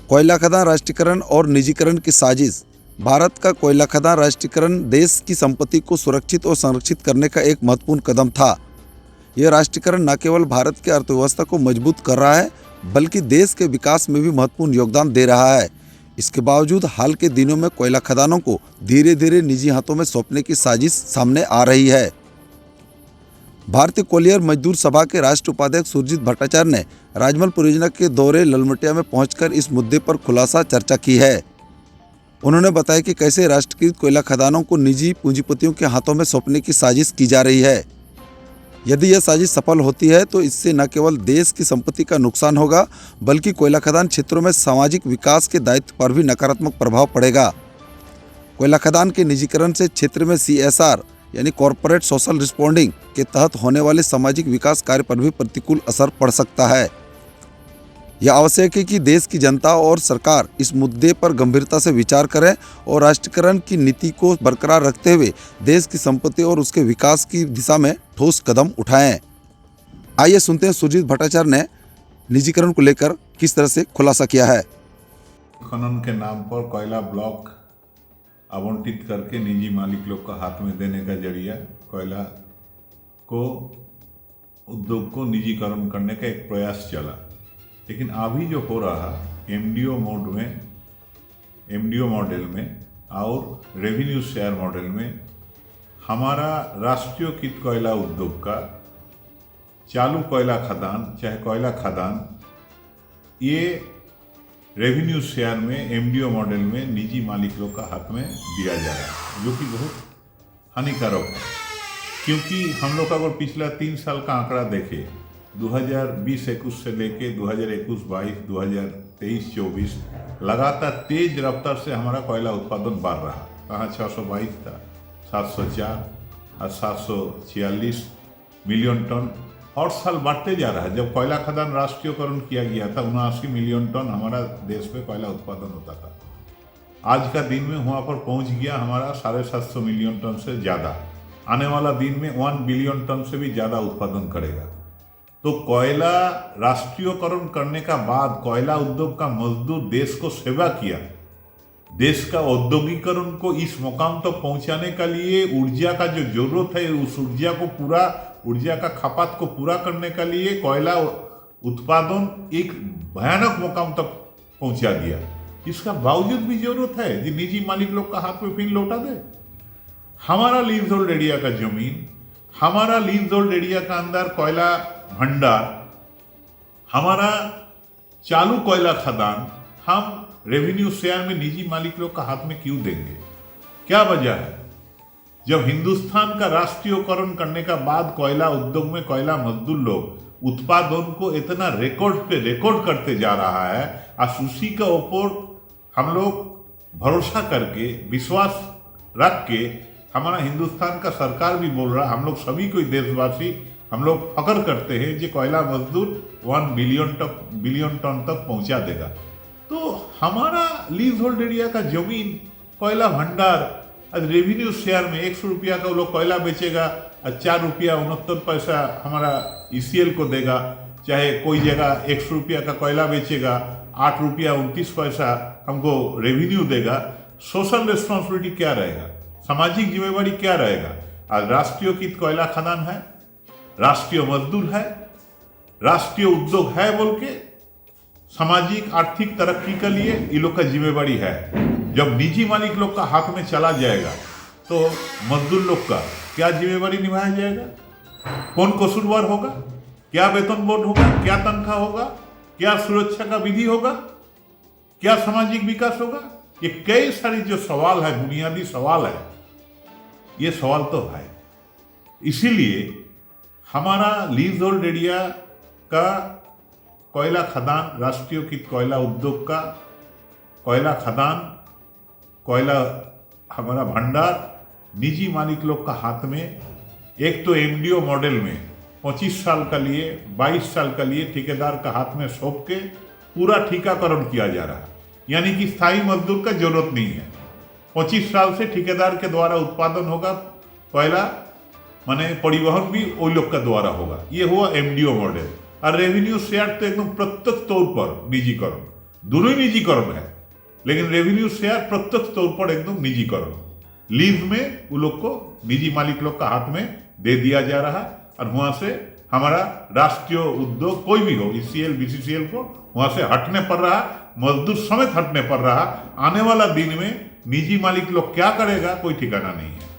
कोयला खदान राष्ट्रीयकरण और निजीकरण की साजिश। भारत का कोयला खदान राष्ट्रीयकरण देश की संपत्ति को सुरक्षित और संरक्षित करने का एक महत्वपूर्ण कदम था। यह राष्ट्रीयकरण न केवल भारत की अर्थव्यवस्था को मजबूत कर रहा है, बल्कि देश के विकास में भी महत्वपूर्ण योगदान दे रहा है। इसके बावजूद हाल के दिनों में कोयला खदानों को धीरे धीरे निजी हाथों में सौंपने की साजिश सामने आ रही है। भारतीय कोयलियर मजदूर सभा के राष्ट्रीय उपाध्यक्ष सुरजीत भट्टाचार्य ने राजमहल परियोजना के दौरे ललमटिया में पहुंचकर इस मुद्दे पर खुलासा चर्चा की है। उन्होंने बताया कि कैसे राष्ट्रीयकृत कोयला खदानों को निजी पूंजीपतियों के हाथों में सौंपने की साजिश की जा रही है। यदि यह साजिश सफल होती है तो इससे न केवल देश की संपत्ति का नुकसान होगा, बल्कि कोयला खदान क्षेत्रों में सामाजिक विकास के दायित्व पर भी नकारात्मक प्रभाव पड़ेगा। कोयला खदान के निजीकरण से क्षेत्र में CSR यानी कॉरपोरेट सोशल रिस्पॉन्डिंग के तहत होने वाले सामाजिक विकास कार्य पर भी प्रतिकूल असर पड़ सकता है। यह आवश्यक है कि देश की जनता और सरकार इस मुद्दे पर गंभीरता से विचार करें और राष्ट्रीयकरण की नीति को बरकरार रखते हुए देश की संपत्ति और उसके विकास की दिशा में ठोस कदम उठाएं। आइए सुनते हैं सुरजीत भट्टाचार्य ने निजीकरण को लेकर किस तरह से खुलासा किया है। खनन के नाम पर कोयला ब्लॉक आवंटित करके निजी मालिक लोग का हाथ में देने का जरिया कोयला को उद्योग को निजीकरण करने का एक प्रयास चला। लेकिन अभी जो हो रहा MDO मॉडल में और रेवेन्यू शेयर मॉडल में हमारा राष्ट्रीयकृत कोयला उद्योग का चालू कोयला खदान चाहे कोयला खदान ये रेवेन्यू शेयर में MDO मॉडल में निजी मालिक लोग का हाथ में दिया जा रहा है, जो कि बहुत हानिकारक है। क्योंकि हम लोग अगर पिछला 3 साल का आंकड़ा देखें 2020-21 से लेके 2021-22, 2023-24 लगातार तेज रफ्तार से हमारा कोयला उत्पादन बढ़ रहा। कहाँ 622 था, 704 और 746 मिलियन टन और साल बढ़ते जा रहा है। जब कोयला खदान राष्ट्रीयकरण किया गया था 79 मिलियन टन हमारा देश में कोयला उत्पादन होता था। आज का दिन में वहाँ पर पहुँच गया हमारा 750 मिलियन टन से ज़्यादा। आने वाला दिन में 1 बिलियन टन से भी ज़्यादा उत्पादन करेगा। तो कोयला राष्ट्रीयकरण करने का बाद कोयला उद्योग का मजदूर देश को सेवा किया। देश का औद्योगिकरण को इस मुकाम तक पहुंचाने का लिए ऊर्जा का जो जरूरत है उस ऊर्जा का खपत को पूरा करने के लिए कोयला उत्पादन एक भयानक मुकाम तक पहुंचा दिया। इसका बावजूद भी जरूरत है कि निजी मालिक लोग का हाथ में फिर लौटा दे। हमारा लीज होल्ड एरिया का जमीन, हमारा लीज होल्ड एरिया का अंदर कोयला भंडार, हमारा चालू कोयला खदान हम रेवेन्यू शेयर में निजी मालिक लोग का हाथ में क्यों देंगे? क्या वजह है? जब हिंदुस्तान का राष्ट्रीयकरण करने का बाद कोयला उद्योग में कोयला मजदूर लोग उत्पादन को इतना रिकॉर्ड पे रिकॉर्ड करते जा रहा है और उसी का ऊपर हम लोग भरोसा करके विश्वास रख के हमारा हिंदुस्तान का सरकार भी बोल रहा, हम लोग सभी कोई देशवासी हम लोग फख्र करते हैं कि कोयला मजदूर 1 बिलियन टन तक पहुंचा देगा। तो हमारा लीज होल्ड एरिया का जमीन कोयला भंडार रेवेन्यू शेयर में 100 रुपया का वो लोग कोयला बेचेगा और 4 रुपया 69 पैसा हमारा ECL को देगा। चाहे कोई जगह 100 रुपया का कोयला बेचेगा 8 रुपया 29 पैसा हमको रेवेन्यू देगा। सोशल रिस्पॉन्सिबिलिटी क्या रहेगा? सामाजिक जिम्मेवारी क्या रहेगा? आज राष्ट्रीयकृत कोयला खदान है, राष्ट्रीय मजदूर है, राष्ट्रीय उद्योग है बोल के सामाजिक आर्थिक तरक्की के लिए ये लोग का जिम्मेवारी है। जब निजी मालिक लोग का हाथ में चला जाएगा तो मजदूर लोग का क्या जिम्मेवारी निभाया जाएगा? कौन कसूरवार होगा? क्या वेतन बोर्ड होगा? क्या तनख्वाह होगा? क्या सुरक्षा का विधि होगा? क्या सामाजिक विकास होगा? ये कई सारी जो सवाल है, बुनियादी सवाल है, ये सवाल तो है। इसीलिए हमारा लीज होल्ड एरिया का कोयला खदान राष्ट्रीयकृत कोयला उद्योग का कोयला खदान कोयला हमारा भंडार निजी मालिक लोग का हाथ में एक तो MDO मॉडल में 25 साल का लिए 22 साल का लिए ठेकेदार का हाथ में सौंप के पूरा ठेकाकरण किया जा रहा है। यानी कि स्थायी मजदूर का जरूरत नहीं है। 25 साल से ठेकेदार के द्वारा उत्पादन होगा कोयला, माने परिवहन भी वो लोग का द्वारा होगा। ये हुआ MDO मॉडल। और रेवेन्यू शेयर तो एकदम प्रत्यक्ष तौर पर निजीकरण, दोनों ही निजीकरण है, लेकिन रेवेन्यू शेयर प्रत्यक्ष तौर पर एकदम निजीकरण, लीज में वो लोग को निजी मालिक लोग का हाथ में दे दिया जा रहा है और वहां से हमारा राष्ट्रीय उद्योग कोई भी हो, ईसीएल बीसीसीएल को वहां से हटने पड़ रहा, मजदूर समेत हटने पड़ रहा। आने वाला दिन में निजी मालिक लोग क्या करेगा कोई ठिकाना नहीं है।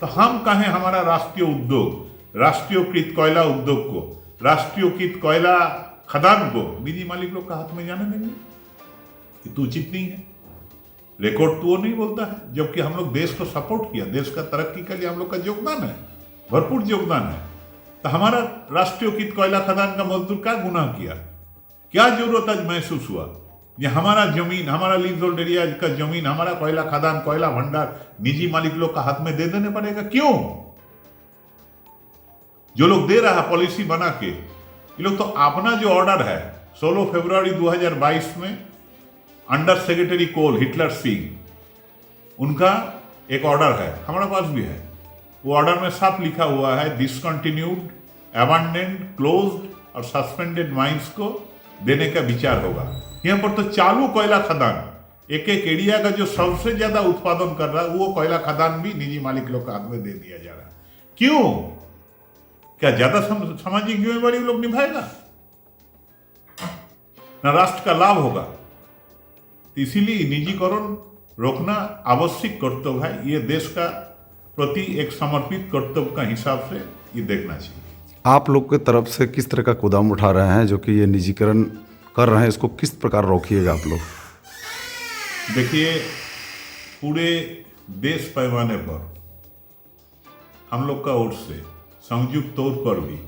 तो हम कहें हमारा राष्ट्रीय उद्योग, राष्ट्रीयकृत कोयला उद्योग को, राष्ट्रीयकृत कोयला खदान को निजी मालिक लोग का हाथ में जाने देंगे? ये तो उचित नहीं है। रिकॉर्ड तो वो नहीं बोलता है, जबकि हम लोग देश को सपोर्ट किया, देश का तरक्की के लिए हम लोग का योगदान है, भरपूर योगदान है। तो हमारा राष्ट्रीयकृत कोयला खदान का मजदूर क्या गुनाह किया, क्या जरूरत आज महसूस हुआ ये हमारा जमीन, हमारा लीज होल्ड एरिया का जमीन, हमारा कोयला खदान, कोयला भंडार निजी मालिक लोग का हाथ में दे देने पड़ेगा? क्यों? जो लोग दे रहा पॉलिसी बना के, ये लोग तो अपना जो ऑर्डर है 16 फरवरी 2022 में अंडर सेक्रेटरी कोल हिटलर सिंह, उनका एक ऑर्डर है, हमारे पास भी है। वो ऑर्डर में साफ लिखा हुआ है डिसकंटिन्यूड, अबैंडन्ड, क्लोज्ड और सस्पेंडेड माइंस को देने का विचार होगा। यहाँ पर तो चालू कोयला खदान, एक एक एरिया का जो सबसे ज्यादा उत्पादन कर रहा है वो कोयला खदान भी निजी मालिक लोग का हाथ में दे दिया जा रहा है। क्यों? क्या ज्यादा सामाजिक जिम्मेवारी वो लोग निभाएगा ना, राष्ट्र का लाभ होगा? इसीलिए निजीकरण रोकना आवश्यक कर्तव्य है। ये देश का प्रति एक समर्पित कर्तव्य का हिसाब से ये देखना चाहिए। आप लोग की तरफ से किस तरह का कदम उठा रहे हैं जो कि ये निजीकरण कर रहे हैं, इसको किस प्रकार रोकिएगा आप लोग? देखिए, पूरे देश पैमाने पर हम लोग का ओर से संयुक्त तौर पर भी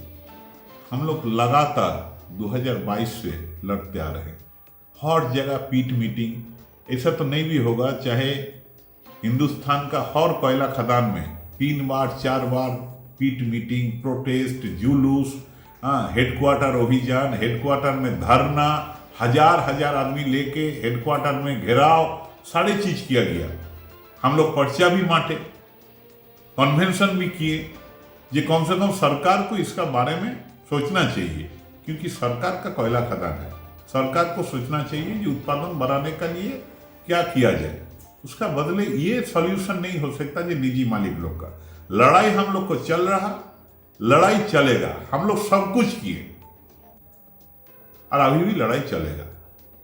हम लोग लगातार 2022 से लड़ते आ रहे हैं। हर जगह पीट मीटिंग, ऐसा तो नहीं भी होगा, चाहे हिंदुस्तान का हर कोयला खदान में 3 बार 4 बार पीट मीटिंग, प्रोटेस्ट, जुलूस, हेडक्वार्टर अभियान, हेडक्वार्टर में धरना, हजार आदमी लेके हेडक्वार्टर में घेराव, सारी चीज किया गया। हम लोग पर्चा भी बांटे, कन्वेंशन भी किए। ये कम से कम सरकार को इसका बारे में सोचना चाहिए, क्योंकि सरकार का कोयला खदान है। सरकार को सोचना चाहिए कि उत्पादन बढ़ाने के लिए क्या किया जाए। उसका बदले ये सॉल्यूशन नहीं हो सकता कि निजी मालिक लोग का लड़ाई हम लोग को चल रहा, लड़ाई चलेगा। हम लोग सब कुछ किए और अभी भी लड़ाई चलेगा,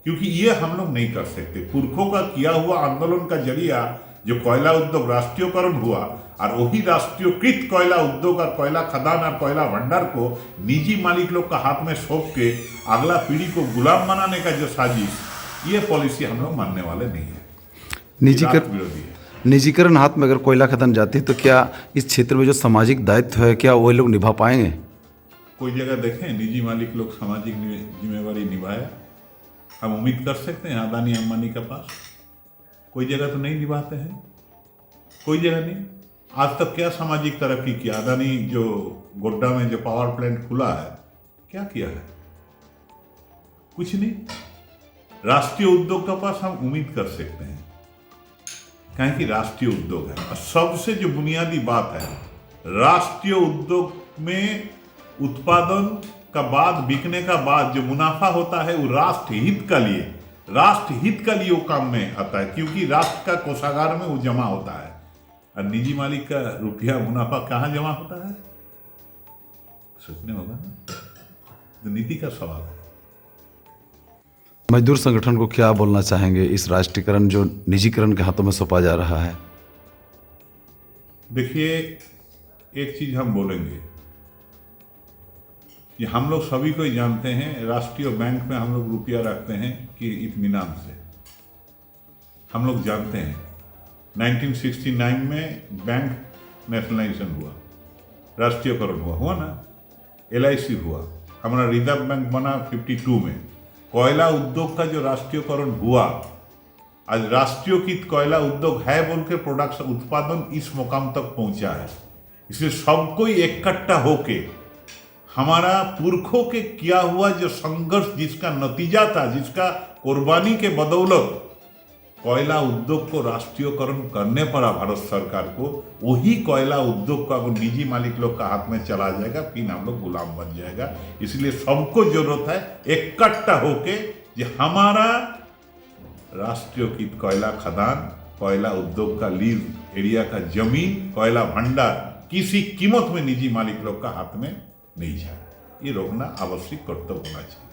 क्योंकि ये हम लोग नहीं कर सकते। पुरखों का किया हुआ आंदोलन का जरिया जो कोयला उद्योग राष्ट्रीयकरण हुआ, और वही राष्ट्रीयकृत कोयला उद्योग और कोयला खदान और कोयला भंडार को निजी मालिक लोग का हाथ में सौंप के अगला पीढ़ी को गुलाम बनाने का जो साजिश, ये पॉलिसी हम लोग मानने वाले नहीं है। विरोधी है। निजीकरण हाथ में अगर कोयला खदान जाती है तो क्या इस क्षेत्र में जो सामाजिक दायित्व है क्या वो लोग निभा पाएंगे? कोई जगह देखें निजी मालिक लोग सामाजिक जिम्मेवारी निभाया? हम उम्मीद कर सकते हैं अदानी अंबानी के पास? कोई जगह तो नहीं निभाते हैं, कोई जगह नहीं। आज तक क्या सामाजिक तरक्की किया? अदानी जो गोड्डा में जो पावर प्लांट खुला है, क्या किया है? कुछ नहीं। राष्ट्रीय उद्योग के पास हम उम्मीद कर सकते हैं, कहें कि राष्ट्रीय उद्योग है। और सबसे जो बुनियादी बात है, राष्ट्रीय उद्योग में उत्पादन का बाद, बिकने का बाद जो मुनाफा होता है वो राष्ट्र हित के लिए वो काम में आता है, क्योंकि राष्ट्र का कोषागार में वो जमा होता है। और निजी मालिक का रुपया मुनाफा कहाँ जमा होता है? सोचने होगा ना, तो नीति का सवाल है। मजदूर संगठन को क्या बोलना चाहेंगे इस राष्ट्रीयकरण जो निजीकरण के हाथों में सौंपा जा रहा है? देखिए, एक चीज हम बोलेंगे, ये हम लोग सभी को ही जानते हैं, राष्ट्रीय बैंक में हम लोग रुपया रखते हैं कि इत्मीनान से। हम लोग जानते हैं 1969 में बैंक नेशनलाइजेशन हुआ, राष्ट्रीयकरण हुआ ना, LIC हुआ, हमारा रिजर्व बैंक बना 52 में। कोयला उद्योग का जो राष्ट्रीयकरण हुआ, आज राष्ट्रीयकृत कोयला उद्योग है बोल के प्रोडक्शन उत्पादन इस मुकाम तक पहुंचा है। इसलिए सबको इकट्ठा होके हमारा पुरखों के किया हुआ जो संघर्ष, जिसका नतीजा था, जिसका कुर्बानी के बदौलत कोयला उद्योग को राष्ट्रीयकरण करने पड़ा भारत सरकार को, वही कोयला उद्योग का वो निजी मालिक लोग का हाथ में चला जाएगा, फिर हम लोग गुलाम बन जाएगा। इसलिए सबको जरूरत है इकट्ठा होके, जो हमारा राष्ट्रीयकृत कोयला खदान, कोयला उद्योग का लीज एरिया का जमीन, कोयला भंडार किसी कीमत में निजी मालिक लोग का हाथ में नहीं जाए। ये रोकना आवश्यक कर्तव्य होना चाहिए।